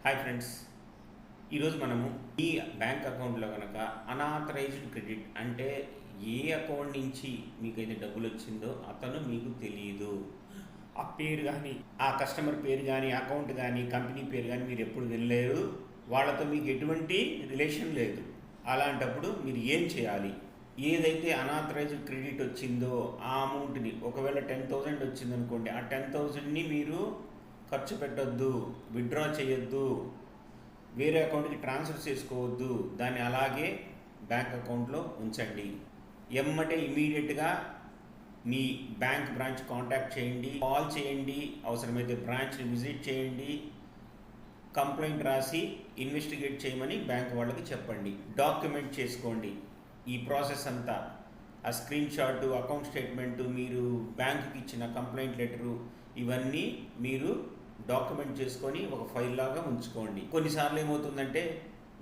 Hi friends, ఈరోజు మనము ఈ బ్యాంక్ అకౌంట్లో కనుక అనాథరైజ్డ్ క్రెడిట్ అంటే ఏ అకౌంట్ నుంచి మీకైతే డబ్బులు వచ్చిందో అతను మీకు తెలియదు. ఆ పేరు కానీ, ఆ కస్టమర్ పేరు కానీ, అకౌంట్ కానీ, కంపెనీ పేరు కానీ మీరు ఎప్పుడు వినలేరు. వాళ్ళతో మీకు ఎటువంటి రిలేషన్ లేదు. అలాంటప్పుడు మీరు ఏం చేయాలి? ఏదైతే అనాథరైజ్డ్ క్రెడిట్ వచ్చిందో ఆ అమౌంట్ని, ఒకవేళ 10,000 వచ్చిందనుకోండి, ఆ 10,000ని మీరు ఖర్చు పెట్టొద్దు, విత్డ్రా చేయొద్దు, వేరే అకౌంట్కి ట్రాన్స్ఫర్ చేసుకోవద్దు. దాన్ని అలాగే బ్యాంక్ అకౌంట్లో ఉంచండి. ఎమ్మటే ఇమీడియట్గా మీ బ్యాంక్ బ్రాంచ్ కాంటాక్ట్ చేయండి, కాల్ చేయండి, అవసరమైతే బ్రాంచ్ని విజిట్ చేయండి, కంప్లైంట్ రాసి ఇన్వెస్టిగేట్ చేయమని బ్యాంక్ వాళ్ళకి చెప్పండి. డాక్యుమెంట్ చేసుకోండి ఈ ప్రాసెస్ అంతా. ఆ స్క్రీన్ షాట్, అకౌంట్ స్టేట్మెంటు, మీరు బ్యాంకుకి ఇచ్చిన కంప్లైంట్ లెటరు, ఇవన్నీ మీరు డాక్యుమెంట్ చేసుకొని ఒక ఫైల్ లాగా ఉంచుకోండి. కొన్నిసార్లు ఏమవుతుందంటే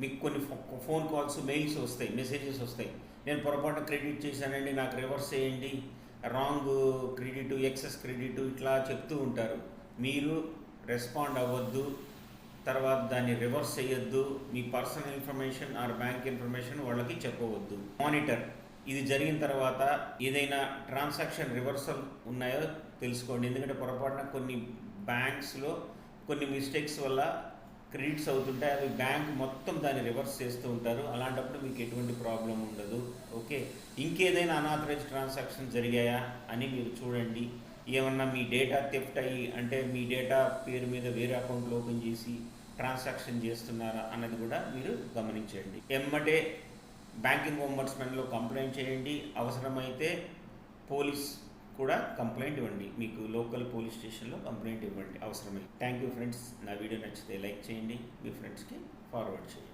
మీకు కొన్ని ఫోన్ కాల్స్, మెయిల్స్ వస్తాయి, మెసేజెస్ వస్తాయి. నేను పొరపాటు క్రెడిట్ చేశానండి, నాకు రివర్స్ చేయండి, రాంగ్ క్రెడిట్, ఎక్సెస్ క్రెడిట్, ఇట్లా చెప్తూ ఉంటారు. మీరు రెస్పాండ్ అవ్వద్దు, తర్వాత దాన్ని రివర్స్ చేయొద్దు. మీ personal information or bank information వాళ్ళకి చెప్పవద్దు. మానిటర్, ఇది జరిగిన తర్వాత ఏదైనా ట్రాన్సాక్షన్ రివర్సల్ ఉన్నాయో తెలుసుకోండి. ఎందుకంటే పొరపాటున కొన్ని బ్యాంక్స్లో కొన్ని మిస్టేక్స్ వల్ల క్రెడిట్స్ అవుతుంటాయి. అవి బ్యాంక్ మొత్తం దాన్ని రివర్స్ చేస్తూ ఉంటారు. అలాంటప్పుడు మీకు ఎటువంటి ప్రాబ్లం ఉండదు. ఓకే, ఇంకేదైనా అనాథరైజ్ ట్రాన్సాక్షన్ జరిగాయా అని మీరు చూడండి. ఏమన్నా మీ డేటా థెఫ్ట్ అయ్యి, అంటే మీ డేటా పేరు మీద వేరే అకౌంట్లో ఓపెన్ చేసి ట్రాన్సాక్షన్ చేస్తున్నారా అన్నది కూడా మీరు గమనించండి. ఎమ్మటే బ్యాంకింగ్ ఒంబడ్స్మన్లో కంప్లైంట్ చేయండి. అవసరమైతే పోలీస్ కూడా కంప్లైంట్ ఇవ్వండి. మీకు లోకల్ పోలీస్ స్టేషన్లో కంప్లైంట్ ఇవ్వండి అవసరమైతే. Thank you friends. నా వీడియో నచ్చితే లైక్ చేయండి, మీ ఫ్రెండ్స్కి ఫార్వర్డ్ చేయండి.